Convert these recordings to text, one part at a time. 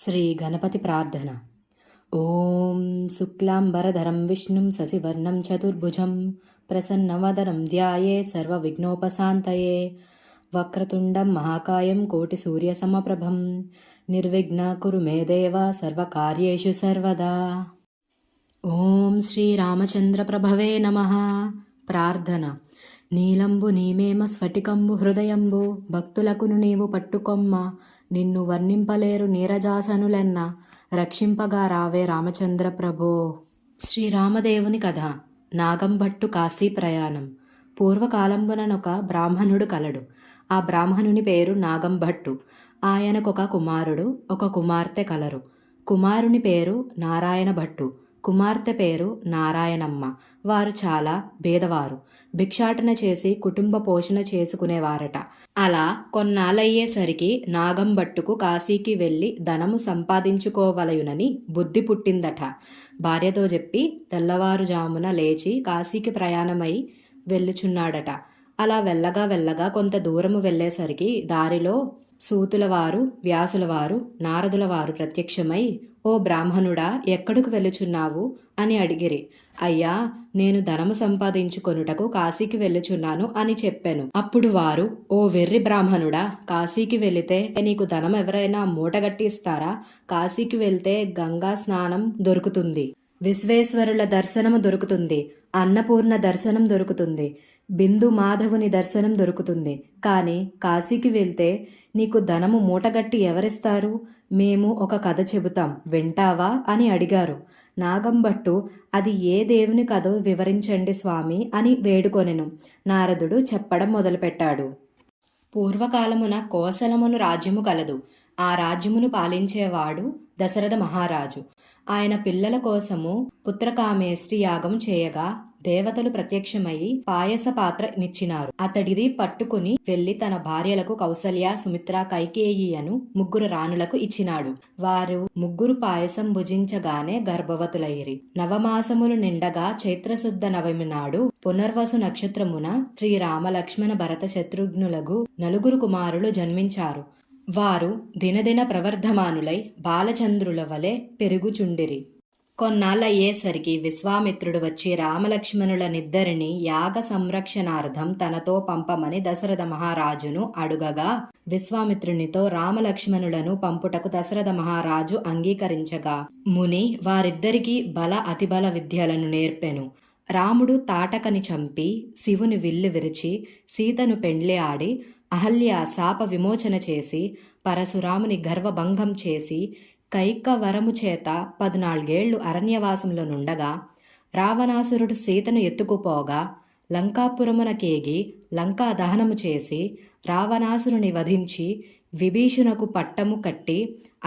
శ్రీ గణపతి ప్రార్థన. ఓం శుక్లాంబరధరం విష్ణుం శశివర్ణం చతుర్భుజం ప్రసన్నవదనం ధ్యాయేత్ సర్వవిఘ్నోపశాంతయే. వక్రతుండం మహాకాయం కోటి సూర్యసమప్రభం నిర్విఘ్న కురు మే దేవ సర్వకార్యేషు సర్వదా. ఓం శ్రీరామచంద్ర ప్రభవే నమః. ప్రార్థన. నీలంబు నీమేమ స్ఫటికంబు హృదయంబు భక్తులకును నీవు పట్టుకొమ్మ. నిన్ను వర్ణింపలేరు నీరజాసనులెన్న రక్షింపగా రావే రామచంద్ర ప్రభో. శ్రీరామదేవుని కథ. నాగంభట్టు కాశీ ప్రయాణం. పూర్వకాలంబుననొక బ్రాహ్మణుడు కలడు. ఆ బ్రాహ్మణుని పేరు నాగంభట్టు. ఆయనకొక కుమారుడు ఒక కుమార్తె కలరు. కుమారుని పేరు నారాయణ భట్టు, కుమార్తె పేరు నారాయణమ్మ. వారు చాలా పేదవారు. భిక్షాటన చేసి కుటుంబ పోషణ చేసుకునేవారట. అలా కొన్నాళ్ళయ్యేసరికి నాగంభట్టుకు కాశీకి వెళ్ళి ధనము సంపాదించుకోవలయునని బుద్ధి పుట్టిందట. భార్యతో చెప్పి తెల్లవారుజామున లేచి కాశీకి ప్రయాణమై వెళ్ళుచున్నాడట. అలా వెళ్ళగా కొంత దూరము వెళ్ళేసరికి దారిలో సూతులవారు, వ్యాసులవారు, నారదులవారు ప్రత్యక్షమై, ఓ బ్రాహ్మణుడా, ఎక్కడికి వెళ్ళుచున్నావు అని అడిగిరి. అయ్యా, నేను ధనము సంపాదించుకొనుటకు కాశీకి వెళ్ళుచున్నాను అని చెప్పాను. అప్పుడు వారు, ఓ వెర్రి బ్రాహ్మణుడా, కాశీకి వెళితే నీకు ధనం ఎవరైనా మూటగట్టి ఇస్తారా? కాశీకి వెళ్తే గంగా స్నానం దొరుకుతుంది, విశ్వేశ్వరుల దర్శనము దొరుకుతుంది, అన్నపూర్ణ దర్శనం దొరుకుతుంది, బిందు మాధవుని దర్శనం దొరుకుతుంది. కానీ కాశీకి వెళ్తే నీకు ధనము మూటగట్టి ఎవరిస్తారు? మేము ఒక కథ చెబుతాం, వింటావా అని అడిగారు. నాగంభట్టు, అది ఏ దేవుని కథో వివరించండి స్వామి అని వేడుకొనెను. నారదుడు చెప్పడం మొదలుపెట్టాడు. పూర్వకాలమున కోసలమును రాజ్యము కలదు. ఆ రాజ్యమును పాలించేవాడు దశరథ మహారాజు. ఆయన పిల్లల కోసము పుత్రకామేష్టి యాగం చేయగా దేవతలు ప్రత్యక్షమై పాయస పాత్ర నిచ్చినారు. అతడిది పట్టుకుని వెళ్లి తన భార్యలకు కౌసల్య, సుమిత్ర, కైకేయి అను ముగ్గురు రాణులకు ఇచ్చినాడు. వారు ముగ్గురు పాయసం భుజించగానే గర్భవతులైరి. నవమాసములు నిండగా చైత్రశుద్ధ నవమి నాడు పునర్వసు నక్షత్రమున శ్రీరామ, లక్ష్మణ, భరత, శత్రుఘ్నులకు నలుగురు కుమారులు జన్మించారు. వారు దినదిన ప్రవర్ధమానులై బాలచంద్రుల వలె పెరుగుచుండిరి. కొన్నాళ్ళయ్యేసరికి విశ్వామిత్రుడు వచ్చి రామలక్ష్మణులనిద్దరిని యాగ సంరక్షణార్థం తనతో పంపమని దశరథ మహారాజును అడుగగా, విశ్వామిత్రునితో రామలక్ష్మణులను పంపుటకు దశరథ మహారాజు అంగీకరించగా ముని వారిద్దరికీ బల అతిబల విద్యలను నేర్పెను. రాముడు తాటకని చంపి శివుని విల్లు విరిచి సీతను పెండ్లి ఆడి అహల్య శాప విమోచన చేసి పరశురాముని గర్వభంగం చేసి కైకవరము చేత 14 అరణ్యవాసంలో నుండగా రావణాసురుడు సీతను ఎత్తుకుపోగా లంకాపురమునకేగి లంకా దహనము చేసి రావణాసురుని వధించి విభీషణకు పట్టము కట్టి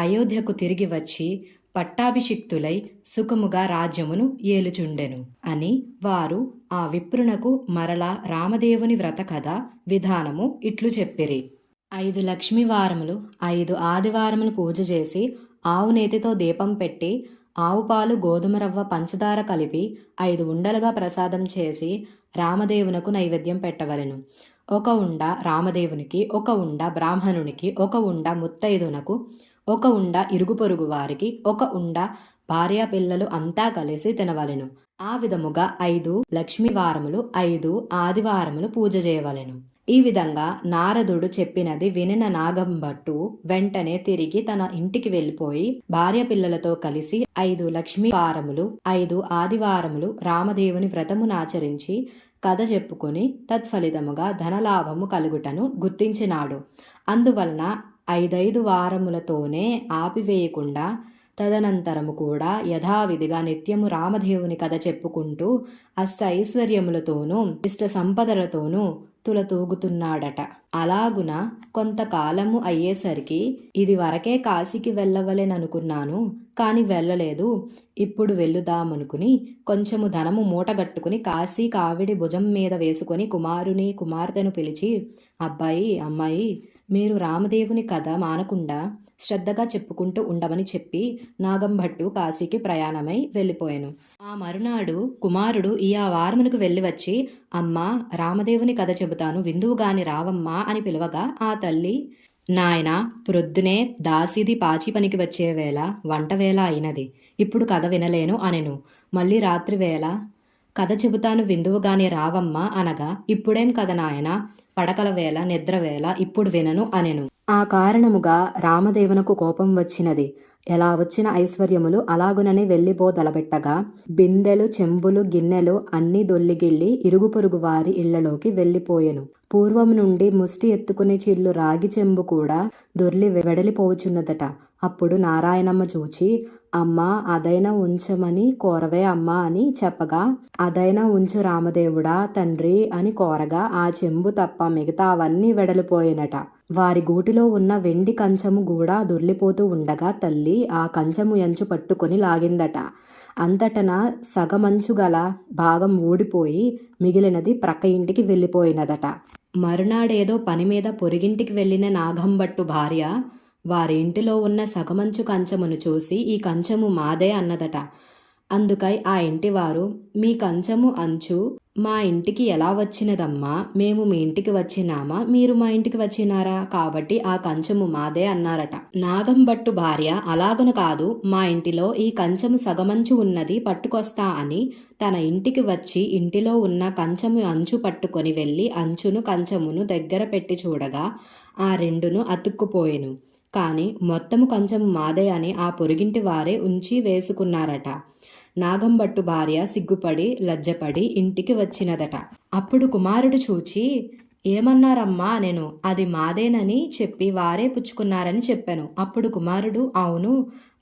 అయోధ్యకు తిరిగి వచ్చి పట్టాభిషిక్తులై సుఖముగా రాజ్యమును ఏలుచుండెను అని వారు ఆ విప్రునకు మరలా రామదేవుని వ్రత కథ విధానము ఇట్లు చెప్పిరి. 5 లక్ష్మీవారములు, 5 ఆదివారములు పూజ చేసి ఆవు నేతితో దీపం పెట్టి ఆవు పాలు, గోధుమ రవ్వ, పంచదార కలిపి 5 ఉండలుగా ప్రసాదం చేసి రామదేవునకు నైవేద్యం పెట్టవలెను. 1 ఉండ రామదేవునికి, 1 ఉండ బ్రాహ్మణునికి, 1 ఉండ ముత్తైదునకు, 1 ఉండ ఇరుగు పొరుగు వారికి, 1 ఉండ భార్య పిల్లలు అంతా కలిసి తినవలెను. ఆ విధముగా 5 లక్ష్మీవారములు, 5 ఆదివారములు పూజ చేయవలెను. ఈ విధంగా నారదుడు చెప్పినది వినిన నాగంభట్టు వెంటనే తిరిగి తన ఇంటికి వెళ్ళిపోయి భార్య పిల్లలతో కలిసి 5 లక్ష్మీవారములు, 5 ఆదివారములు రామదేవుని వ్రతమునాచరించి కథ చెప్పుకొని తత్ఫలితముగా ధనలాభము కలుగుటను గుర్తించినాడు. అందువలన 5 వారములతోనే ఆపివేయకుండా తదనంతరము కూడా యథావిధిగా నిత్యము రామదేవుని కథ చెప్పుకుంటూ అష్ట ఐశ్వర్యములతోనూ ఇష్ట సంపదలతోనూ తులతూగుతున్నాడట. అలాగున కొంతకాలము అయ్యేసరికి ఇది వరకే కాశీకి వెళ్ళవలెననుకున్నాను, కాని వెళ్ళలేదు, ఇప్పుడు వెళ్ళుదామనుకుని కొంచెము ధనము మూటగట్టుకుని కాశీ కావిడి భుజం మీద వేసుకొని కుమారుని, కుమార్తెను పిలిచి, అబ్బాయి, అమ్మాయి, మీరు రామదేవుని కథ మానకుండా శ్రద్ధగా చెప్పుకుంటూ ఉండమని చెప్పి నాగంభట్టు కాశీకి ప్రయాణమై వెళ్ళిపోయాను. ఆ మరునాడు కుమారుడు ఈ ఆ వారమునకు వెళ్ళి వచ్చి, అమ్మా, రామదేవుని కథ చెబుతాను, విందువుగాని రావమ్మా అని పిలవగా ఆ తల్లి, నాయనా, ప్రొద్దునే దాసీది పాచి పనికి వచ్చే వేళ వంట వేళ అయినది. ఇప్పుడు కథ వినలేను అనెను. మళ్ళీ రాత్రి వేళ కథ చెబుతాను విందువుగాని రావమ్మా అనగా, ఇప్పుడేం కథ నాయనా, పడకల వేళ నిద్రవేళ ఇప్పుడు వినను అనెను. ఆ కారణముగా రామదేవునకు కోపం వచ్చినది. ఎలా వచ్చిన ఐశ్వర్యములు అలాగునని వెళ్ళిపోదలబెట్టగా బిందెలు చెంబులు గిన్నెలు అన్నీ దొల్లిగిల్లి ఇరుగు పొరుగు వారి ఇళ్లలోకి వెళ్ళిపోయెను. పూర్వం నుండి ముష్టి ఎత్తుకునే చిల్లు రాగి చెంబు కూడా దొర్లి వెడలిపోవుచున్నదట. అప్పుడు నారాయణమ్మ చూచి, అమ్మా అదైనా ఉంచమని కోరవే అమ్మా అని చెప్పగా, అదైనా ఉంచు రామదేవుడా తండ్రి అని కోరగా ఆ చెంబు తప్ప మిగతావన్నీ వెడలిపోయినట. వారి గూటిలో ఉన్న వెండి కంచము కూడా దొర్లిపోతూ ఉండగా తల్లి ఆ కంచము ఎంచు పట్టుకొని లాగిందట. అంతటన సగమంచు గల భాగం ఊడిపోయి మిగిలినది ప్రక్క ఇంటికి వెళ్ళిపోయినదట. మరునాడేదో పనిమీద పొరిగింటికి వెళ్ళిన నాగంభట్టు భార్య వారి ఇంటిలో ఉన్న సగమంచు కంచమును చూసి ఈ కంచము మాదే అన్నదట. అందుకై ఆ ఇంటివారు, మీ కంచము అంచు మా ఇంటికి ఎలా వచ్చినదమ్మా? మేము మీ ఇంటికి వచ్చినామా, మీరు మా ఇంటికి వచ్చినారా? కాబట్టి ఆ కంచము మాదే అన్నారట. నాగంభట్టు భార్య, అలాగను కాదు, మా ఇంటిలో ఈ కంచము సగమంచు ఉన్నది పట్టుకొస్తా అని తన ఇంటికి వచ్చి ఇంటిలో ఉన్న కంచము అంచు పట్టుకొని వెళ్ళి అంచును కంచమును దగ్గర పెట్టి చూడగా ఆ రెండును అతుక్కుపోయెను. కాని మొత్తము కంచము మాదే అని ఆ పొరుగింటి వారే ఉంచి వేసుకున్నారట. నాగంభట్టు భార్య సిగ్గుపడి లజ్జపడి ఇంటికి వచ్చినదట. అప్పుడు కుమారుడు చూచి, ఏమన్నారమ్మా నేను, అది మాదేనని చెప్పి వారే పుచ్చుకున్నారని చెప్పాను. అప్పుడు కుమారుడు, అవును,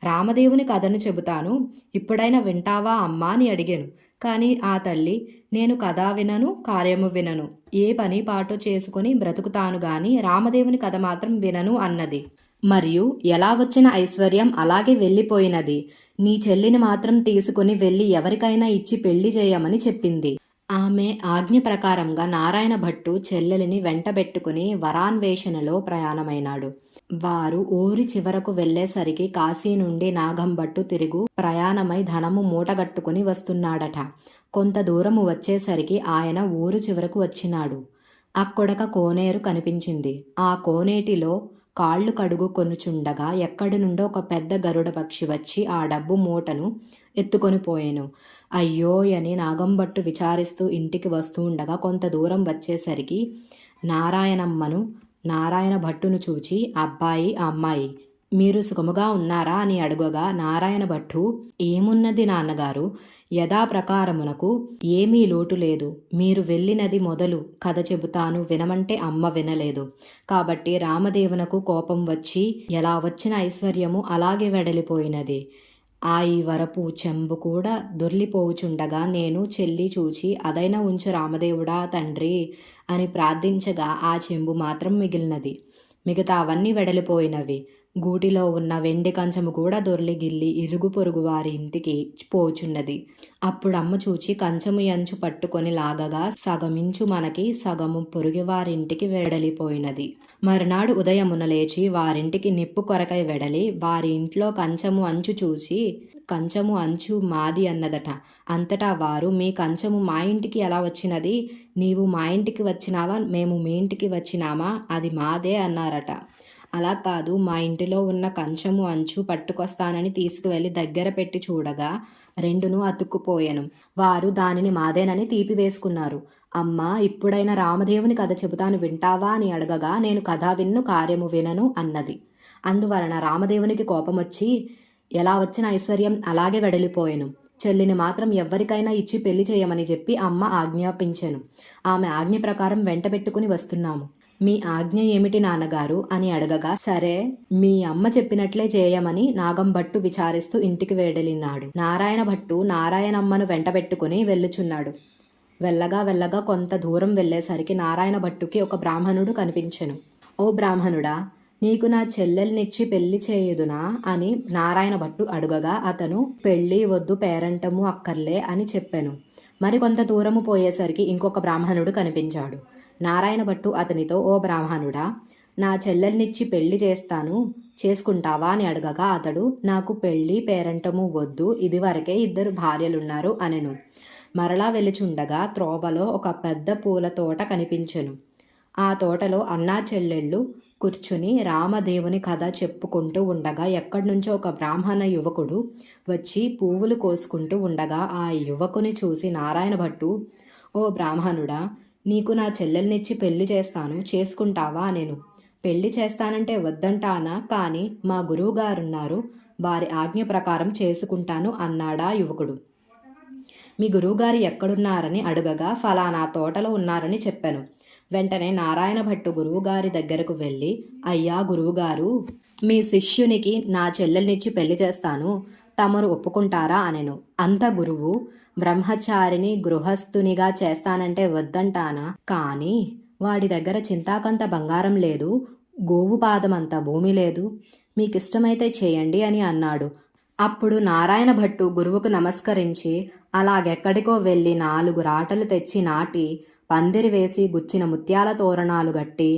రామదేవుని కథను చెబుతాను, ఇప్పుడైనా వింటావా అమ్మా అని అడిగాను. కానీ ఆ తల్లి, నేను కథ వినను, కార్యము వినను, ఏ పని పాటో చేసుకుని బ్రతుకుతాను గాని రామదేవుని కథ మాత్రం వినను అన్నది. మరియు ఎలా వచ్చిన ఐశ్వర్యం అలాగే వెళ్ళిపోయినది. నీ చెల్లిని మాత్రం తీసుకుని వెళ్ళి ఎవరికైనా ఇచ్చి పెళ్లి చేయమని చెప్పింది. ఆమె ఆజ్ఞ ప్రకారంగా నారాయణ భట్టు చెల్లెలిని వెంటబెట్టుకుని వరాన్వేషణలో ప్రయాణమైనాడు. వారు ఊరి చివరకు వెళ్లేసరికి కాశీ నుండి నాగంభట్టు తిరుగు ప్రయాణమై ధనము మూటగట్టుకుని వస్తున్నాడట. కొంత దూరము వచ్చేసరికి ఆయన ఊరు చివరకు వచ్చినాడు. అక్కడొక కోనేరు కనిపించింది. ఆ కోనేటిలో కాళ్ళు కడుగు కొనుచుండగా ఎక్కడి నుండో ఒక పెద్ద గరుడ పక్షి వచ్చి ఆ డబ్బు మూటను ఎత్తుకొని పోయెను. అయ్యో అని నాగంభట్టు విచారిస్తూ ఇంటికి వస్తూ ఉండగా కొంత దూరం వచ్చేసరికి నారాయణమ్మను నారాయణ భట్టును చూచి, అబ్బాయి అమ్మాయి మీరు సుఖముగా ఉన్నారా అని అడుగగా నారాయణ భట్టు, ఏమున్నది నాన్నగారు, యథాప్రకారమునకు ఏమీ లోటు లేదు. మీరు వెళ్ళినది మొదలు కథ చెబుతాను వినమంటే అమ్మ వినలేదు. కాబట్టి రామదేవునకు కోపం వచ్చి ఎలా వచ్చిన ఐశ్వర్యము అలాగే వెడలిపోయినది. ఆ ఈ వరపు చెంబు కూడా దొర్లిపోవుచుండగా నేను చెల్లి చూచి, అదైనా ఉంచు రామదేవుడా తండ్రి అని ప్రార్థించగా ఆ చెంబు మాత్రం మిగిలినది. మిగతా అవన్నీ వెడలిపోయినవి. గూటిలో ఉన్న వెండి కంచము కూడా దొర్లిగిల్లి ఇరుగు పొరుగు వారి ఇంటికి పోచున్నది. అప్పుడు అమ్మ చూచి కంచము ఎంచు పట్టుకొని లాగగా సగమించు మనకి, సగము పొరుగువారింటికి వెడలిపోయినది. మరునాడు ఉదయమున లేచి వారింటికి నిప్పు కొరకై వెడలి వారి ఇంట్లో కంచము అంచు చూసి, కంచము అంచు మాది అన్నదట. అంతటా వారు, మీ కంచము మా ఇంటికి ఎలా వచ్చినది? నీవు మా ఇంటికి వచ్చినావా, మేము మీ ఇంటికి వచ్చినామా? అది మాదే అన్నారట. అలా కాదు, మా ఇంటిలో ఉన్న కంచము అంచు పట్టుకొస్తానని తీసుకువెళ్ళి దగ్గర పెట్టి చూడగా రెండును అతుక్కుపోయెను. వారు దానిని మాదేనని తీపివేసుకున్నారు. అమ్మ, ఇప్పుడైనా రామదేవుని కథ చెబుతాను వింటావా అని అడగగా నేను కథ విన్ను, కార్యము వినను అన్నది. అందువలన రామదేవునికి కోపమొచ్చి ఎలా వచ్చిన ఐశ్వర్యం అలాగే వెడలిపోయెను. చెల్లిని మాత్రం ఎవ్వరికైనా ఇచ్చి పెళ్లి చేయమని చెప్పి అమ్మ ఆజ్ఞాపించెను. ఆమె ఆజ్ఞ ప్రకారం వెంట పెట్టుకుని వస్తున్నాము. మీ ఆజ్ఞ ఏమిటి నాన్నగారు అని అడగగా, సరే మీ అమ్మ చెప్పినట్లే చేయమని నాగంభట్టు విచారిస్తూ ఇంటికి వెడలినాడు. నారాయణ భట్టు నారాయణమ్మను వెంటబెట్టుకుని వెళ్ళుచున్నాడు. వెళ్ళగా కొంత దూరం వెళ్ళేసరికి నారాయణ భట్టుకి ఒక బ్రాహ్మణుడు కనిపించెను. ఓ బ్రాహ్మణుడా, నీకు నా చెల్లెల్నిచ్చి పెళ్లి చేయుదునా అని నారాయణ భట్టు అడుగగా అతను, పెళ్లి వద్దు, పేరంటము అక్కర్లే అని చెప్పాను. మరి కొంత దూరము పోయేసరికి ఇంకొక బ్రాహ్మణుడు కనిపించాడు. నారాయణ భట్టు అతనితో, ఓ బ్రాహ్మణుడా, నా చెల్లెల్నిచ్చి పెళ్లి చేస్తాను, చేసుకుంటావా అని అడగగా అతడు, నాకు పెళ్లి పేరంటము వద్దు, ఇదివరకే 2 భార్యలున్నారు అనెను. మరలా వెలుచుండగా త్రోవలో ఒక పెద్ద పూల తోట కనిపించెను. ఆ తోటలో అన్నా చెల్లెళ్ళు కూర్చుని రామదేవుని కథ చెప్పుకుంటూ ఉండగా ఎక్కడి నుంచో ఒక బ్రాహ్మణ యువకుడు వచ్చి పువ్వులు కోసుకుంటూ ఉండగా ఆ యువకుని చూసి నారాయణ భట్టు, ఓ బ్రాహ్మణుడా, నీకు నా చెల్లెల్నిచ్చి పెళ్లి చేస్తాను, చేసుకుంటావా నేను. పెళ్లి చేస్తానంటే వద్దంటానా, కానీ మా గురువుగారున్నారు, వారి ఆజ్ఞ ప్రకారం చేసుకుంటాను అన్నాడా యువకుడు. మీ గురువుగారు ఎక్కడున్నారని అడుగగా ఫలానా తోటలో ఉన్నారని చెప్పాను. వెంటనే నారాయణ భట్టు గురువుగారి దగ్గరకు వెళ్ళి, అయ్యా గురువుగారు, మీ శిష్యునికి నా చెల్లెల్నిచ్చి పెళ్లి చేస్తాను, తమరు ఒప్పుకుంటారా అనెను. అంత గురువు, బ్రహ్మచారిని గృహస్థునిగా చేస్తానంటే వద్దంటానా, కానీ వాడి దగ్గర చింతాకంత బంగారం లేదు, గోవు పాదమంత భూమి లేదు, మీకిష్టమైతే చేయండి అని అన్నాడు. అప్పుడు నారాయణ భట్టు గురువుకు నమస్కరించి అలాగెక్కడికో వెళ్ళి 4 రాటలు తెచ్చి నాటి, పందిరి వేసి గుచ్చిన ముత్యాల తోరణాలు గట్టి,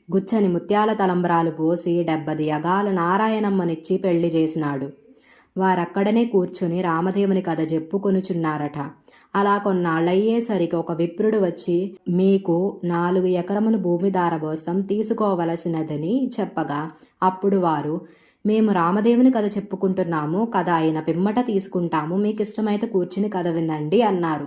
గుచ్చని ముత్యాల తలంబ్రాలు పోసి 70 యగాల నారాయణమ్మనిచ్చి పెళ్లి చేసినాడు. వారక్కడనే కూర్చుని రామదేవుని కథ చెప్పుకొనుచున్నారట. అలా కొన్నాళ్ళయ్యేసరికి ఒక విప్రుడు వచ్చి, మీకు 4 ఎకరములు భూమి దారబోసం తీసుకోవలసినదని చెప్పగా, అప్పుడు వారు, మేము రామదేవుని కథ చెప్పుకుంటున్నాము, కథ అయిన పిమ్మట తీసుకుంటాము, మీకు ఇష్టమైతే కూర్చుని కథ వినండి అన్నారు.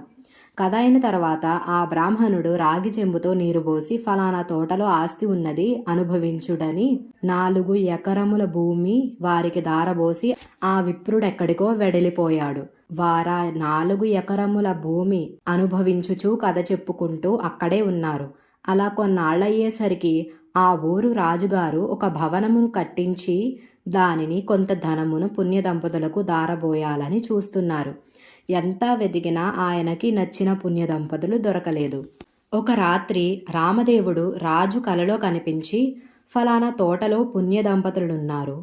కథ అయిన తర్వాత ఆ బ్రాహ్మణుడు రాగి చెంబుతో నీరు పోసి, ఫలానా తోటలో ఆస్తి ఉన్నది, అనుభవించుడని 4 ఎకరముల భూమి వారికి దారబోసి ఆ విప్రుడెక్కడికో వెడలిపోయాడు. వారా 4 ఎకరముల భూమి అనుభవించుచూ కథ చెప్పుకుంటూ అక్కడే ఉన్నారు. అలా కొన్నాళ్ళయ్యేసరికి ఆ ఊరు రాజుగారు ఒక భవనమును కట్టించి దానిని కొంత ధనమును పుణ్య దంపతులకు దారబోయాలని చూస్తున్నారు. ఎంత వెతికినా ఆయనకి నచ్చిన పుణ్య దంపతులు దొరకలేదు. ఒక రాత్రి రామదేవుడు రాజు కలలో కనిపించి, ఫలానా తోటలో పుణ్య దంపతులున్నారు,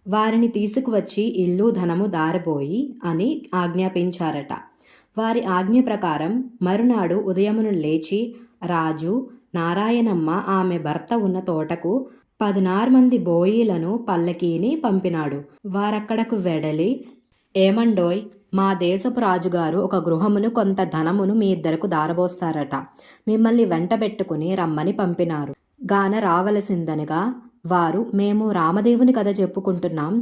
వారిని తీసుకువచ్చి ఇల్లు ధనము దారబోయి అని ఆజ్ఞాపించారట. వారి ఆజ్ఞ ప్రకారం మరునాడు ఉదయమును లేచి రాజు, నారాయణమ్మ ఆమె భర్త ఉన్న తోటకు 16 మంది బోయీలను పల్లకీని పంపినాడు. వారక్కడకు వెడలి, ఏమండోయ్, మా దేశపు రాజుగారు ఒక గృహమును కొంత ధనమును మీ ఇద్దరకు దారబోస్తారట, మిమ్మల్ని వెంటబెట్టుకుని రమ్మని పంపినారు గాన రావలసిందనగా వారు, మేము రామదేవుని కథ చెప్పుకుంటున్నాం,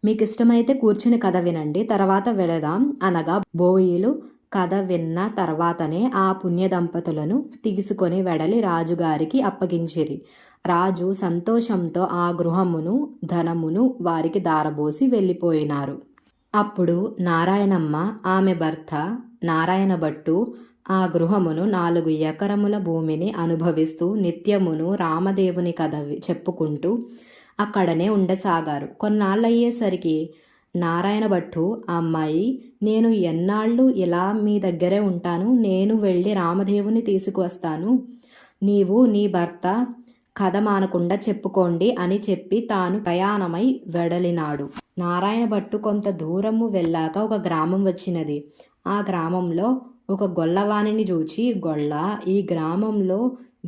మీకిష్టమైతే కూర్చుని కథ వినండి, తర్వాత వెళదాం అనగా బోయీలు కథ విన్న తర్వాతనే ఆ పుణ్య దంపతులను తీసుకొని వెడలి రాజుగారికి అప్పగించిరి. రాజు సంతోషంతో ఆ గృహమును ధనమును వారికి దారబోసి వెళ్ళిపోయినారు. అప్పుడు నారాయణమ్మ ఆమె భర్త నారాయణ భట్టు ఆ గృహమును 4 ఎకరముల భూమిని అనుభవిస్తూ నిత్యమును రామదేవుని కథ చెప్పుకుంటూ అక్కడనే ఉండసాగారు. కొన్నాళ్ళయ్యేసరికి నారాయణ భట్టు, అమ్మాయి, నేను ఎన్నాళ్ళు ఇలా మీ దగ్గరే ఉంటాను, నేను వెళ్ళి రామదేవుని తీసుకువస్తాను, నీవు నీ భర్త కథ మానకుండా చెప్పుకోండి అని చెప్పి తాను ప్రయాణమై వెడలినాడు. నారాయణ భట్టు కొంత దూరము వెళ్ళాక ఒక గ్రామం వచ్చినది. ఆ గ్రామంలో ఒక గొల్లవాణిని చూచి, గొల్ల, ఈ గ్రామంలో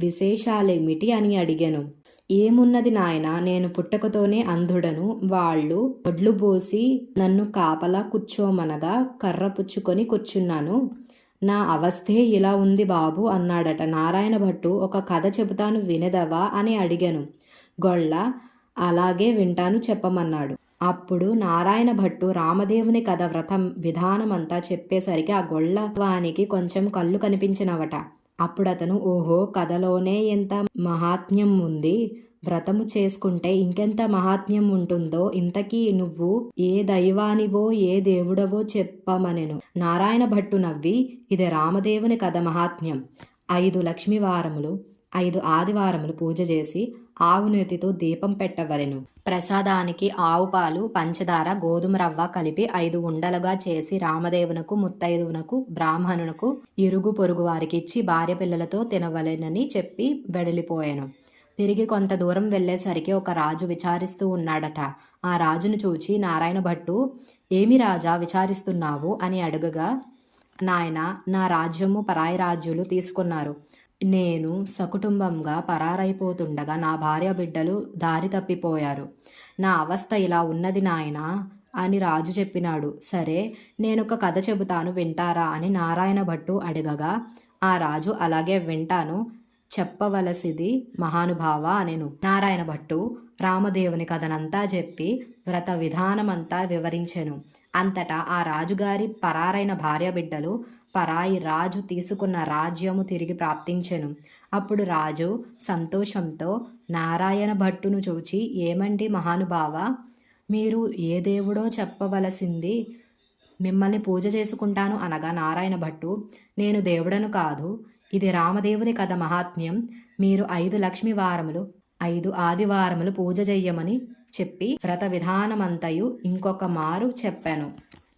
విశేషాలేమిటి అని అడిగాను. ఏమున్నది నాయనా, నేను పుట్టకతోనే అంధుడను, వాళ్ళు ఒడ్లు పోసి నన్ను కాపలా కూర్చోమనగా కర్ర పుచ్చుకొని కూర్చున్నాను, నా అవస్థే ఇలా ఉంది బాబు అన్నాడట. నారాయణ భట్టు, ఒక కథ చెబుతాను వినదవా అని అడిగాను. గొల్ల, అలాగే వింటాను, చెప్పమన్నాడు. అప్పుడు నారాయణ భట్టు రామదేవుని కథ వ్రతం విధానమంతా చెప్పేసరికి ఆ గొల్లవానికి కొంచెం కళ్ళు కనిపించినవట. అప్పుడతను, ఓహో, కథలోనే ఎంత మహాత్మ్యం ఉంది, వ్రతము చేసుకుంటే ఇంకెంత మహాత్మ్యం ఉంటుందో, ఇంతకీ నువ్వు ఏ దైవానివో ఏ దేవుడవో చెప్పమనెను. నారాయణ భట్టు నవ్వి, ఇది రామదేవుని కథ మహాత్మ్యం. 5 లక్ష్మీవారములు 5 ఆదివారములు పూజ చేసి ఆవు నేతితో దీపం పెట్టవలెను. ప్రసాదానికి ఆవు పాలు, పంచదార, గోధుమ రవ్వ కలిపి 5 ఉండలుగా చేసి రామదేవునకు, ముత్తైదువునకు, బ్రాహ్మణునకు, ఇరుగు పొరుగు వారికి ఇచ్చి భార్య పిల్లలతో తినవలెనని చెప్పి వెడలిపోయాను. తిరిగి కొంత దూరం వెళ్ళేసరికి ఒక రాజు విచారిస్తూ ఉన్నాడట. ఆ రాజును చూచి నారాయణ భట్టు, ఏమి రాజా విచారిస్తున్నావు అని అడుగగా, నాయన, నా రాజ్యము పరాయి రాజ్యులు తీసుకున్నారు, నేను సకుటుంబంగా పరారైపోతుండగా నా భార్య బిడ్డలు దారి తప్పిపోయారు, నా అవస్థ ఇలా ఉన్నది నాయనా అని రాజు చెప్పినాడు. సరే, నేనొక కథ చెబుతాను, వింటారా అని నారాయణ భట్టు అడగగా, ఆ రాజు, అలాగే వింటాను, చెప్పవలసిది మహానుభావ అనెను. నారాయణ భట్టు రామదేవుని కథనంతా చెప్పి వ్రత విధానమంతా వివరించెను. అంతటా ఆ రాజుగారి పరారైన భార్యబిడ్డలు పరాయి రాజు తీసుకున్న రాజ్యము తిరిగి ప్రాప్తించెను. అప్పుడు రాజు సంతోషంతో నారాయణ భట్టును చూచి, ఏమండి మహానుభావ, మీరు ఏ దేవుడో చెప్పవలసింది, మిమ్మల్ని పూజ చేసుకుంటాను అనగా నారాయణ భట్టు, నేను దేవుడను కాదు, ఇది రామదేవుని కథ మహాత్మ్యం. మీరు 5 లక్ష్మీ వారములు 5 ఆదివారములు పూజ చెయ్యమని చెప్పి వ్రత విధానమంతయు ఇంకొక మారు చెప్పాను.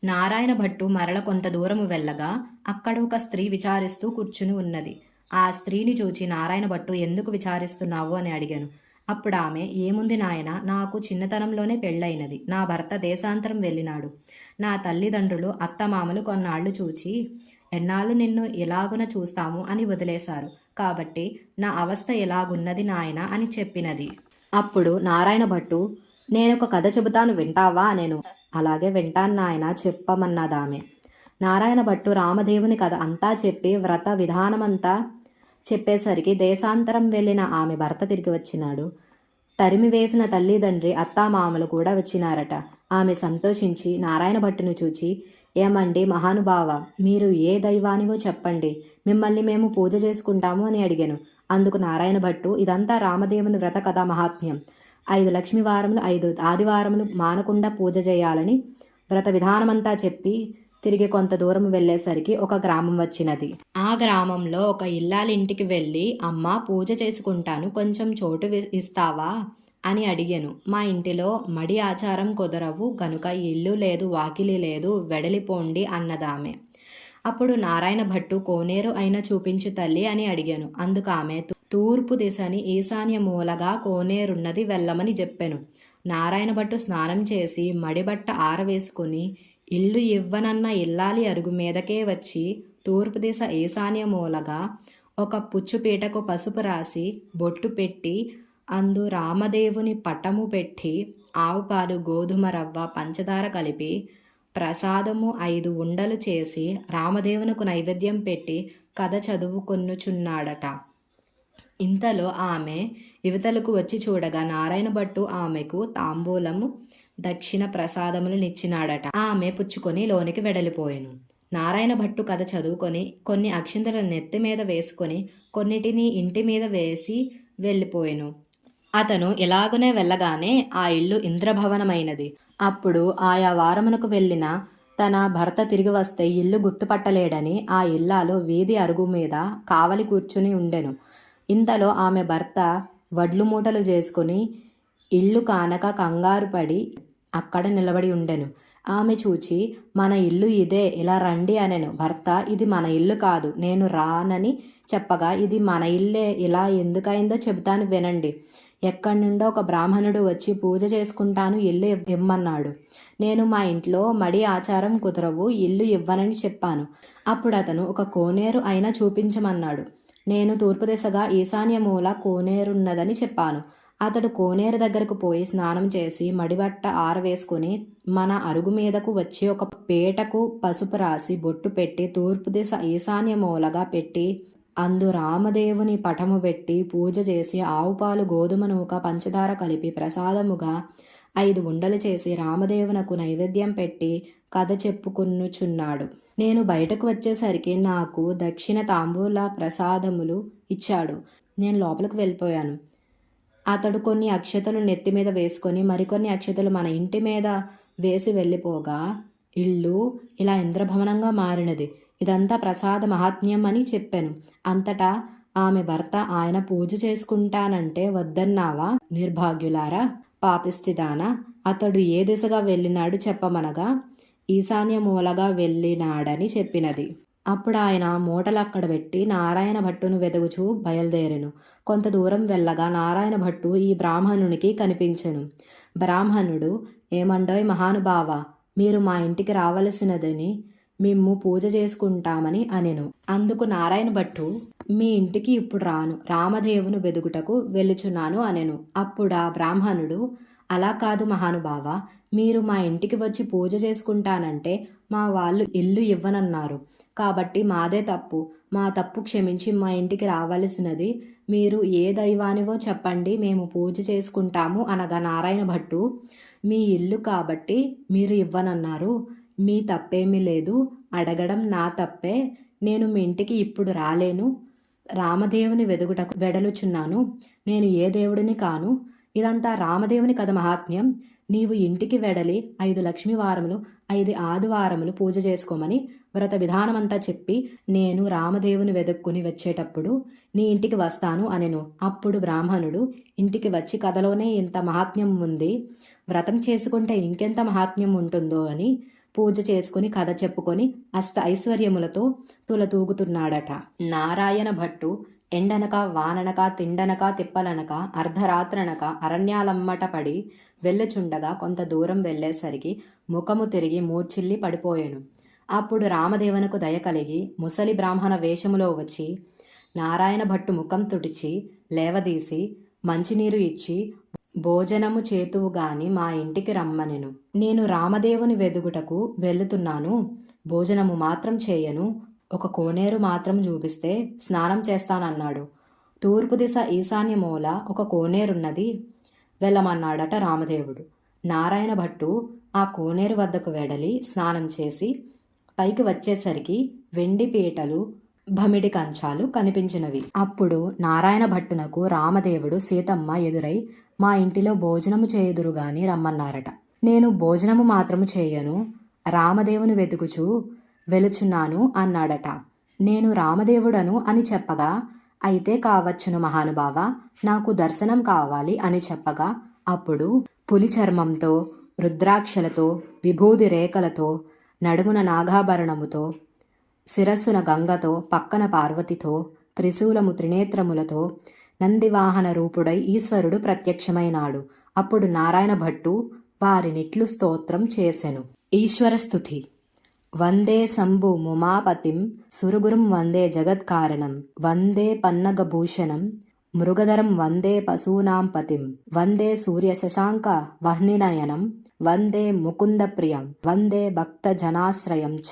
నారాయణ భట్టు మరల కొంత దూరము వెళ్ళగా అక్కడ ఒక స్త్రీ విచారిస్తూ కూర్చుని ఉన్నది. ఆ స్త్రీని చూచి నారాయణ భట్టు ఎందుకు విచారిస్తున్నావు అని అడిగాను. అప్పుడు ఆమె, ఏముంది నాయన, నాకు చిన్నతనంలోనే పెళ్ళైనది. నా భర్త దేశాంతరం వెళ్ళినాడు. నా తల్లిదండ్రులు అత్తమామలు కొన్నాళ్ళు చూచి, ఎన్నాళ్ళు నిన్ను ఎలాగున చూస్తాము అని వదిలేశారు. కాబట్టి నా అవస్థ ఎలాగున్నది నాయన అని చెప్పినది. అప్పుడు నారాయణ భట్టు, నేనొక కథ చెబుతాను వింటావా నేను. అలాగే వింటాను నాయన, చెప్పమన్నదామె. నారాయణ భట్టు రామదేవుని కథ అంతా చెప్పి వ్రత విధానమంతా చెప్పేసరికి దేశాంతరం వెళ్ళిన ఆమె భర్త తిరిగి వచ్చినాడు. తరిమి వేసిన తల్లిదండ్రి అత్తామామలు కూడా వచ్చినారట. ఆమె సంతోషించి నారాయణ భట్టును చూచి, ఏమండి మహానుభావ, మీరు ఏ దైవానివో చెప్పండి, మిమ్మల్ని మేము పూజ చేసుకుంటాము అని అడిగాను. అందుకు నారాయణ భట్టు, ఇదంతా రామదేవుని వ్రత కథా మహాత్మ్యం. 5 లక్ష్మీ వారములు 5 ఆదివారములు మానకుండా పూజ చేయాలని వ్రత విధానమంతా చెప్పి తిరిగి కొంత దూరం వెళ్ళేసరికి ఒక గ్రామం వచ్చినది. ఆ గ్రామంలో ఒక ఇల్లాలింటికి వెళ్ళి, అమ్మ పూజ చేసుకుంటాను, కొంచెం చోటు ఇస్తావా అని అడిగాను. మా ఇంటిలో మడి ఆచారం కుదరవు గనుక ఇల్లు లేదు, వాకిలి లేదు, వెడలిపోండి అన్నదామె. అప్పుడు నారాయణ భట్టు, కోనేరు అయినా చూపించు తల్లి అని అడిగాను. అందుకు ఆమె, తూర్పు దిశని ఈశాన్య మూలగా కోనేరున్నది, వెళ్ళమని చెప్పాను. నారాయణ భట్టు స్నానం చేసి మడిబట్ట ఆరవేసుకుని ఇల్లు ఇవ్వనన్న ఇల్లాలి అరుగు మీదకే వచ్చి తూర్పు దిశ ఈశాన్య మూలగా ఒక పుచ్చుపీటకు పసుపు రాసి బొట్టు పెట్టి అందు రామదేవుని పటము పెట్టి ఆవు పాలు, గోధుమ రవ్వ, పంచదార కలిపి ప్రసాదము 5 ఉండలు చేసి రామదేవునకు నైవేద్యం పెట్టి కథ చదువుకొనుచున్నాడట. ఇంతలో ఆమె యువతలకు వచ్చి చూడగా నారాయణ భట్టు ఆమెకు తాంబూలము, దక్షిణ ప్రసాదములు నిచ్చినాడట. ఆమె పుచ్చుకొని లోనికి వెడలిపోయాను. నారాయణ భట్టు కథ చదువుకొని కొన్ని అక్షింతల నెత్తి మీద వేసుకొని కొన్నిటిని ఇంటి మీద వేసి వెళ్ళిపోయాను. అతను ఎలాగునే వెళ్ళగానే ఆ ఇల్లు ఇంద్రభవనమైనది. అప్పుడు ఆయా వారమునకు వెళ్ళిన తన భర్త తిరిగి వస్తే ఇల్లు గుర్తుపట్టలేడని ఆ ఇల్లాలు వీధి అరుగు మీద కావలి కూర్చుని ఉండెను. ఇంతలో ఆమె భర్త వడ్లు మూటలు చేసుకుని ఇల్లు కానక కంగారు పడి అక్కడ నిలబడి ఉండెను. ఆమె చూచి, మన ఇల్లు ఇదే, ఇలా రండి అనెను. భర్త, ఇది మన ఇల్లు కాదు, నేను రానని చెప్పగా, ఇది మన ఇల్లే, ఇలా ఎందుకైందో చెబుతాను వినండి. ఎక్కడి నుండో ఒక బ్రాహ్మణుడు వచ్చి పూజ చేసుకుంటాను, ఇల్లు ఇమ్మన్నాడు. నేను మా ఇంట్లో మడి ఆచారం కుదరవు, ఇల్లు ఇవ్వనని చెప్పాను. అప్పుడు అతను ఒక కోనేరు అయినా చూపించమన్నాడు. నేను తూర్పు దిశగా ఈశాన్య మూల కోనేరున్నదని చెప్పాను. అతడు కోనేరు దగ్గరకు పోయి స్నానం చేసి మడిబట్ట ఆరవేసుకుని మన అరుగు మీదకు వచ్చి ఒక పీటకు పసుపు రాసి బొట్టు పెట్టి తూర్పు దిశ ఈశాన్య మూలగా పెట్టి అందు రామదేవుని పటము పెట్టి పూజ చేసి ఆవు పాలు, గోధుమ నూక, పంచదార కలిపి ప్రసాదముగా 5 ఉండలు చేసి రామదేవునకు నైవేద్యం పెట్టి కథ చెప్పుకొనుచున్నాడు. నేను బయటకు వచ్చేసరికి నాకు దక్షిణ తాంబూల ప్రసాదములు ఇచ్చాడు. నేను లోపలికి వెళ్ళిపోయాను. అతడు కొన్ని అక్షతలు నెత్తి మీద వేసుకొని మరికొన్ని అక్షతలు మన ఇంటి మీద వేసి వెళ్ళిపోగా ఇల్లు ఇలా ఇంద్రభవనంగా మారినది. ఇదంతా ప్రసాద మహాత్మ్యం అని చెప్పాను. అంతటా ఆమె భర్త, ఆయన పూజ చేసుకుంటానంటే వద్దన్నావా, నిర్భాగ్యులారా, పాపిష్టిదానా, అతడు ఏ దిశగా వెళ్ళినాడు చెప్పమనగా ఈశాన్య మూలగా వెళ్ళినాడని చెప్పినది. అప్పుడు ఆయన మూటలక్కడ పెట్టి నారాయణ భట్టును వెదగుచూ బయలుదేరెను. కొంత దూరం వెళ్ళగా నారాయణ భట్టు ఈ బ్రాహ్మణునికి కనిపించెను. బ్రాహ్మణుడు, ఏమండోయ్ మహానుభావ, మీరు మా ఇంటికి రావలసినదని మేము పూజ చేసుకుంటామని అనెను. అందుకు నారాయణ భట్టు, మీ ఇంటికి ఇప్పుడు రాను, రామదేవును వెదుగుటకు వెళ్ళుచున్నాను అనెను. అప్పుడు ఆ బ్రాహ్మణుడు, అలా కాదు మహానుభావ, మీరు మా ఇంటికి వచ్చి పూజ చేసుకుంటానంటే మా వాళ్ళు ఇల్లు ఇవ్వనన్నారు. కాబట్టి మాదే తప్పు, మా తప్పు క్షమించి మా ఇంటికి రావలసినది మీరు ఏ దైవానివో చెప్పండి, మేము పూజ చేసుకుంటాము అనగా నారాయణ భట్టు, మీ ఇల్లు కాబట్టి మీరు ఇవ్వనన్నారు. మీ తప్పేమీ లేదు, అడగడం నా తప్పే. నేను మీ ఇంటికి ఇప్పుడు రాలేను. రామదేవుని వెదుగుటకు వెడలుచున్నాను. నేను ఏ దేవుడిని కాను. ఇదంతా రామదేవుని కథ మహాత్మ్యం. నీవు ఇంటికి వెడలి 5 లక్ష్మీ వారములు 5 ఆదివారములు పూజ చేసుకోమని వ్రత విధానమంతా చెప్పి నేను రామదేవుని వెతుక్కుని వచ్చేటప్పుడు నీ ఇంటికి వస్తాను అనెను. అప్పుడు బ్రాహ్మణుడు ఇంటికి వచ్చి కథలోనే ఇంత మహాత్మ్యం ఉంది, వ్రతం చేసుకుంటే ఇంకెంత మహాత్మ్యం ఉంటుందో అని పూజ చేసుకుని కథ చెప్పుకొని అష్ట ఐశ్వర్యములతో తులతూగుతున్నాడట. నారాయణ భట్టు ఎండనక వాననక తిండనక తిప్పలనక అర్ధరాత్రనక అరణ్యాలమ్మట పడి వెళ్ళుచుండగా కొంత దూరం వెళ్ళేసరికి ముఖము తిరిగి మూర్ఛిల్లి పడిపోయాను. అప్పుడు రామదేవనకు దయ కలిగి ముసలి బ్రాహ్మణ వేషములో వచ్చి నారాయణ భట్టు ముఖం తుడిచి లేవదీసి మంచినీరు ఇచ్చి భోజనము చేతువు గాని మా ఇంటికి రమ్మనెను. నేను రామదేవుని వెదుగుటకు వెళుతున్నాను, భోజనము మాత్రం చేయను, ఒక కోనేరు మాత్రం చూపిస్తే స్నానం చేస్తానన్నాడు. తూర్పు దిశ ఈశాన్య మూల ఒక కోనేరున్నది, వెళ్ళమన్నాడట రామదేవుడు. నారాయణ భట్టు ఆ కోనేరు వద్దకు వెడలి స్నానం చేసి పైకి వచ్చేసరికి వెండి పీటలు భమిడి కంచాలు కనిపించినవి. అప్పుడు నారాయణ భట్టునకు రామదేవుడు సీతమ్మ ఎదురై మా ఇంటిలో భోజనము చేయుదురుగాని రమ్మన్నారట. నేను భోజనము మాత్రము చేయను, రామదేవుని వెతుకుచు వెలుచున్నాను అన్నాడట. నేను రామదేవుడను అని చెప్పగా అయితే కావచ్చును మహానుభావ, నాకు దర్శనం కావాలి అని చెప్పగా అప్పుడు పులి చర్మంతో రుద్రాక్షలతో విభూది రేఖలతో నడుమున నాగాభరణముతో శిరస్సున గంగతో పక్కన పార్వతితో త్రిశూలము త్రినేత్రములతో నందివాహన రూపుడై ఈశ్వరుడు ప్రత్యక్షమైనాడు. అప్పుడు నారాయణ భట్టు వారినిట్లు స్తోత్రం చేసెను. ఈశ్వరస్తుతి. వందే శంభు ముమాపతిం సురగురుం వందే జగత్కారణం వందే పన్నగభూషణం మృగధరం వందే పశూనాం పతిం వందే సూర్య శశాంక వహ్నినయనం వందే ముకుంద ప్రియం వందే భక్త జనాశ్రయం చ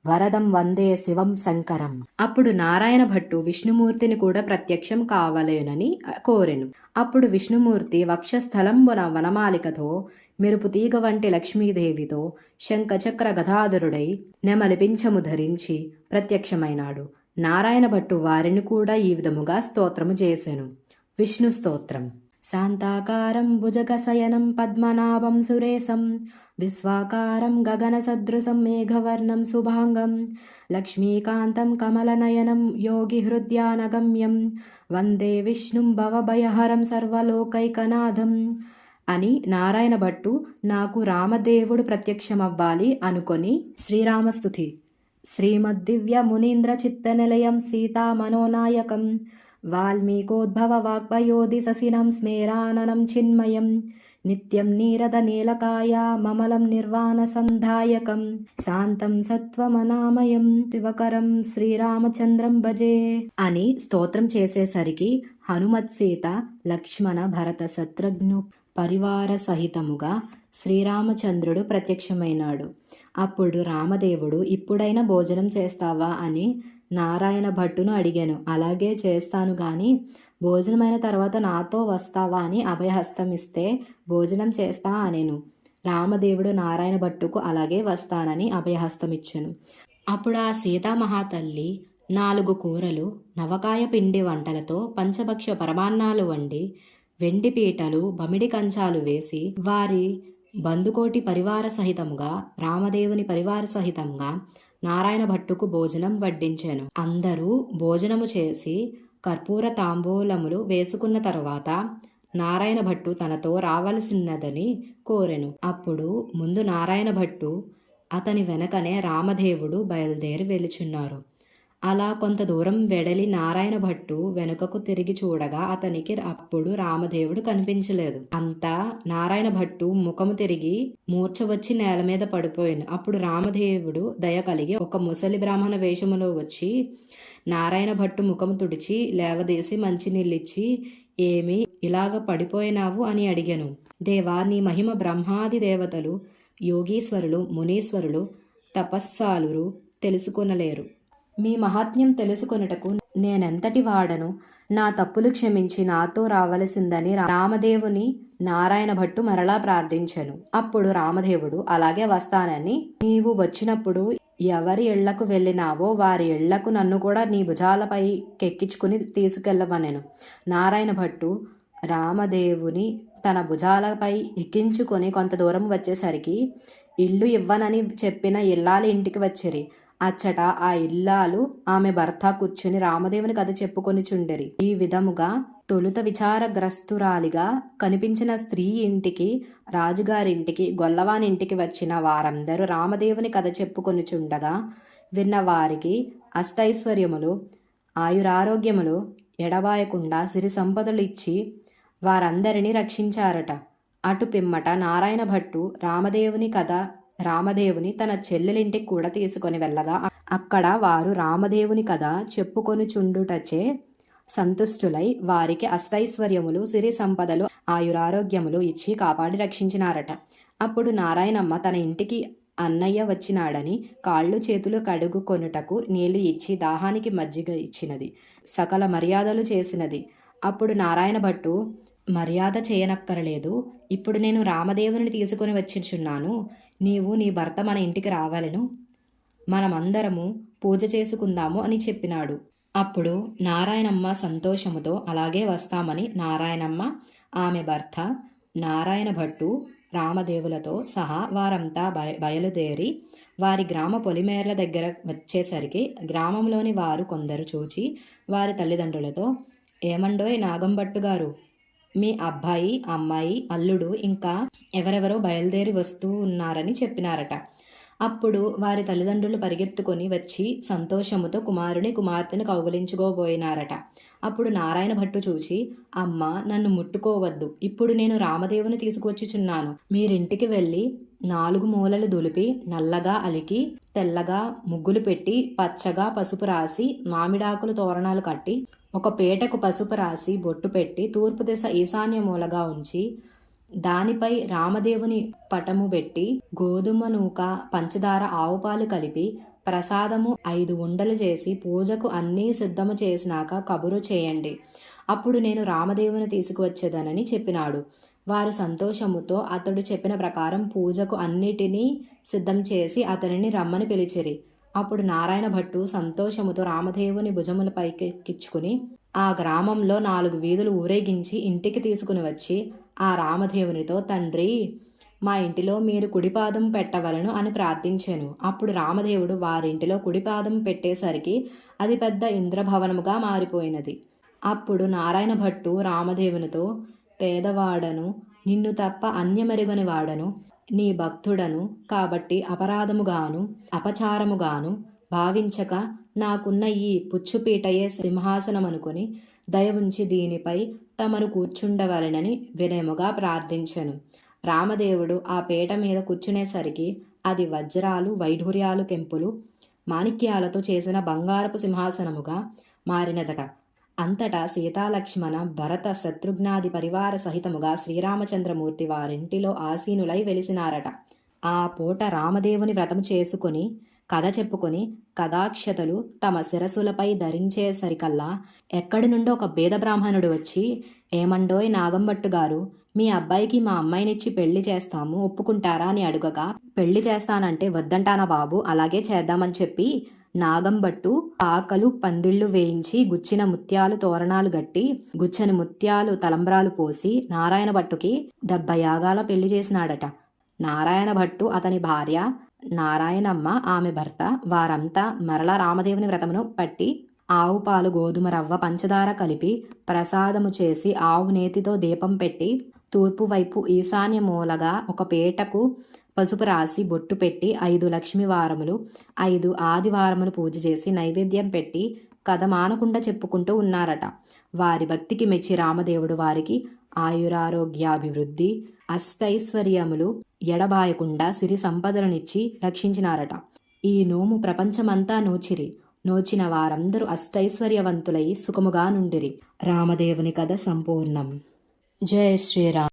వరదం వందే శివం శంకరం. అప్పుడు నారాయణ భట్టు విష్ణుమూర్తిని కూడా ప్రత్యక్షం కావలేనని కోరెను. అప్పుడు విష్ణుమూర్తి వక్షస్థలంబున వనమాలికతో మెరుపు తీగ వంటి లక్ష్మీదేవితో శంఖచక్ర గదాధరుడై నెమలిపించము ధరించి ప్రత్యక్షమైనాడు. నారాయణ భట్టు వారిని కూడా ఈ విధముగా స్తోత్రము చేసెను. విష్ణు స్తోత్రం. శాంతాకారం భుజగశయనం పద్మనాభం సురేశం విశ్వాకారం గగన సదృశం మేఘవర్ణం శుభాంగం లక్ష్మీకాంతం కమలనయనం యోగి హృద్యానగమ్యం వందే విష్ణుం భవభయహరం సర్వలోకైకనాథం అని నారాయణ భట్టు నాకు రామదేవుడు ప్రత్యక్షమవ్వాలి అనుకొని శ్రీరామస్తుతి. శ్రీమద్దివ్య మునీంద్ర చిత్తనిలయం సీతా మనోనాయకం వాల్మీకోద్భవ వాగ్భయోధి ససినం స్మేరాననం చిన్మయం నిత్యం నీరద నీలకాయ మమలం నిర్వాణ సంధాయకం శాంతం సత్వమనామయం శివకరం శ్రీరామచంద్రం భజే అని స్తోత్రం చేసేసరికి హనుమత్ సీత లక్ష్మణ భరత శత్రుఘ్ను పరివార సహితముగా శ్రీరామచంద్రుడు ప్రత్యక్షమైనాడు. అప్పుడు రామదేవుడు ఇప్పుడైనా భోజనం చేస్తావా అని నారాయణ భట్టును అడిగాను. అలాగే చేస్తాను గాని భోజనమైన తర్వాత నాతో వస్తావా అని అభయహస్తం ఇస్తే భోజనం చేస్తా అనేను. రామదేవుడు నారాయణ భట్టుకు అలాగే వస్తానని అభయహస్తం ఇచ్చాను. అప్పుడు ఆ సీతామహాతల్లి 4 కూరలు నవకాయ పిండి వంటలతో పంచభక్ష పరమాన్నాలు వండి వెండి పీటలు బమిడి కంచాలు వేసి వారి బందుకోటి పరివార సహితముగా రామదేవుని పరివార సహితంగా నారాయణ భట్టుకు భోజనం వడ్డించెను. అందరూ భోజనము చేసి కర్పూర తాంబూలములు వేసుకున్న తరువాత నారాయణ భట్టు తనతో రావలసినదని కోరెను. అప్పుడు ముందు నారాయణ భట్టు అతని వెనకనే రామదేవుడు బయలుదేరి వెలుచున్నారు. అలా కొంత దూరం వెడలి నారాయణ భట్టు వెనుకకు తిరిగి చూడగా అతనికి అప్పుడు రామదేవుడు కనిపించలేదు. అంతా నారాయణ భట్టు ముఖము తిరిగి మూర్ఛ వచ్చి నేల మీద పడిపోయాను. అప్పుడు రామదేవుడు దయ కలిగి ఒక ముసలి బ్రాహ్మణ వేషములో వచ్చి నారాయణ భట్టు ముఖము తుడిచి లేవదీసి మంచినీళ్ళిచ్చి ఏమి ఇలాగ పడిపోయినావు అని అడిగాను. దేవా, నీ మహిమ బ్రహ్మాది దేవతలు యోగీశ్వరులు మునీశ్వరులు తపస్సాలురు తెలుసుకొనలేరు. మీ మహాత్మ్యం తెలుసుకొనుటకు నేనెంతటి వాడను, నా తప్పులు క్షమించి నాతో రావలసిందని రామదేవుని నారాయణ భట్టు మరలా ప్రార్థించెను. అప్పుడు రామదేవుడు, అలాగే వస్తానని, నీవు వచ్చినప్పుడు ఎవరి ఇళ్లకు వెళ్ళినావో వారి ఇళ్లకు నన్ను కూడా నీ భుజాలపై కెక్కించుకుని తీసుకెళ్ళమనెను. నారాయణ భట్టు రామదేవుని తన భుజాలపై ఎక్కించుకొని కొంత దూరం వచ్చేసరికి ఇల్లు ఇవ్వనని చెప్పిన ఇల్లాలి ఇంటికి వచ్చిరి. అచ్చట ఆ ఇల్లాలు ఆమె భర్త కూర్చుని రామదేవుని కథ చెప్పుకొని చుండిరి. ఈ విధముగా తొలుత విచారగ్రస్తురాలిగా కనిపించిన స్త్రీ ఇంటికి, రాజుగారింటికి, గొల్లవానింటికి వచ్చిన వారందరూ రామదేవుని కథ చెప్పుకొని చుండగా విన్నవారికి అష్టైశ్వర్యములు, ఆయురారోగ్యములు ఎడబాయకుండా సిరి సంపదలు ఇచ్చి వారందరినీ రక్షించారట. అటు పిమ్మట నారాయణ భట్టు రామదేవుని తన చెల్లెలింటికి కూడా తీసుకొని వెళ్ళగా అక్కడ వారు రామదేవుని కథ చెప్పుకొని చుండుటచే సంతుష్టులై వారికి అష్టైశ్వర్యములు, సిరి సంపదలు, ఆయురారోగ్యములు ఇచ్చి కాపాడి రక్షించినారట. అప్పుడు నారాయణమ్మ తన ఇంటికి అన్నయ్య వచ్చినాడని కాళ్ళు చేతులు కడుగుకొనుటకు నీళ్లు ఇచ్చి దాహానికి మజ్జిగ ఇచ్చినది. సకల మర్యాదలు చేసినది. అప్పుడు నారాయణ భట్టు, మర్యాద చేయనక్కరలేదు, ఇప్పుడు నేను రామదేవుని తీసుకొని వచ్చిచున్నాను, నీవు నీ భర్త మన ఇంటికి రావాలను, మనమందరము పూజ చేసుకుందాము అని చెప్పినాడు. అప్పుడు నారాయణమ్మ సంతోషముతో అలాగే వస్తామని నారాయణమ్మ, ఆమె భర్త నారాయణ భట్టు రామదేవులతో సహా వారంతా బయలుదేరి వారి గ్రామ పొలిమేర్ల దగ్గర వచ్చేసరికి గ్రామంలోని వారు కొందరు చూచి వారి తల్లిదండ్రులతో, ఏమండోయ్ నాగంభట్టు గారు, మీ అబ్బాయి, అమ్మాయి, అల్లుడు ఇంకా ఎవరెవరో బయలుదేరి వస్తూ ఉన్నారని చెప్పినారట. అప్పుడు వారి తల్లిదండ్రులు పరిగెత్తుకొని వచ్చి సంతోషముతో కుమార్తెను కౌగిలించుకోబోయినారట. అప్పుడు నారాయణ భట్టు చూచి, అమ్మ నన్ను ముట్టుకోవద్దు, ఇప్పుడు నేను రామదేవుని తీసుకొచ్చిచున్నాను. మీరింటికి వెళ్ళి 4 మూలలు దులిపి నల్లగా అలికి తెల్లగా ముగ్గులు పెట్టి పచ్చగా పసుపు రాసి మామిడాకులు తోరణాలు కట్టి ఒక పీటకు పసుపు రాసి బొట్టు పెట్టి తూర్పు దిశ ఈశాన్య మూలగా ఉంచి దానిపై రామదేవుని పటము పెట్టి గోధుమ నూక, పంచదార, ఆవుపాలు కలిపి ప్రసాదము 5 ఉండలు చేసి పూజకు అన్నీ సిద్ధము చేసినాక కబురు చేయండి. అప్పుడు నేను రామదేవుని తీసుకువచ్చేదనని చెప్పినాడు. వారు సంతోషముతో అతడు చెప్పిన ప్రకారం పూజకు అన్నిటినీ సిద్ధం చేసి అతనిని రమ్మని పిలిచిరి. అప్పుడు నారాయణ భట్టు సంతోషముతో రామదేవుని భుజములపైకెక్కించుకుని ఆ గ్రామంలో 4 వీధులు ఊరేగించి ఇంటికి తీసుకుని వచ్చి ఆ రామదేవునితో, తండ్రి, మా ఇంటిలో మీరు కుడిపాదం పెట్టవలను అని ప్రార్థించాను. అప్పుడు రామదేవుడు వారింటిలో కుడిపాదం పెట్టేసరికి అది పెద్ద ఇంద్రభవనముగా మారిపోయినది. అప్పుడు నారాయణ భట్టు రామదేవునితో, పేదవాడను, నిన్ను తప్ప అన్యమెరుగని వాడను, నీ భక్తుడను కాబట్టి అపరాధముగాను అపచారముగాను భావించక నాకున్న ఈ పుచ్చుపీటయే సింహాసనమనుకొని దయవుంచి దీనిపై తమను కూర్చుండవలెనని వినయముగా ప్రార్థించెను. రామదేవుడు ఆ పీట మీద కూర్చునేసరికి అది వజ్రాలు, వైఢూర్యాలు, కెంపులు, మాణిక్యాలతో చేసిన బంగారపు సింహాసనముగా మారినదట. అంతటా సీతాలక్ష్మణ భరత శత్రుఘ్నాది పరివార సహితముగా శ్రీరామచంద్రమూర్తి వారింటిలో ఆసీనులై వెలిసినారట. ఆ పూట రామదేవుని వ్రతము చేసుకుని కథ చెప్పుకొని కథాక్షతలు తమ శిరసులపై ధరించేసరికల్లా ఎక్కడి నుండో ఒక బేద బ్రాహ్మణుడు వచ్చి, ఏమండోయ్ నాగంభట్టు గారు, మీ అబ్బాయికి మా అమ్మాయినిచ్చి పెళ్లి చేస్తాము, ఒప్పుకుంటారా అని అడుగగా, పెళ్లి చేస్తానంటే వద్దంటానా బాబు, అలాగే చేద్దామని చెప్పి నాగంభట్టు పాకలు పందిళ్లు వేయించి గుచ్చిన ముత్యాలు తోరణాలు గట్టి గుచ్చని ముత్యాలు తలంబ్రాలు పోసి నారాయణ భట్టుకి 70 యాగాల పెళ్లి చేసినాడట. నారాయణ భట్టు, అతని భార్య నారాయణమ్మ, ఆమె భర్త వారంతా మరలా రామదేవుని వ్రతమును పట్టి ఆవు పాలు, గోధుమ రవ్వ, పంచదార కలిపి ప్రసాదము చేసి ఆవు నేతితో దీపం పెట్టి తూర్పు వైపు ఈశాన్య మూలగా ఒక పీటకు పసుపు రాసి బొట్టు పెట్టి 5 లక్ష్మీ వారములు 5 ఆదివారములు పూజ చేసి నైవేద్యం పెట్టి కథ మానకుండా చెప్పుకుంటూ ఉన్నారట. వారి భక్తికి మెచ్చి రామదేవుడు వారికి ఆయురారోగ్యాభివృద్ధి, అష్టైశ్వర్యములు ఎడబాయకుండా సిరి సంపదలనిచ్చి రక్షించినారట. ఈ నోము ప్రపంచమంతా నోచిరి. నోచిన వారందరూ అష్టైశ్వర్యవంతులై సుఖముగా నుండిరి. రామదేవుని కథ సంపూర్ణం. జయ శ్రీరామ్.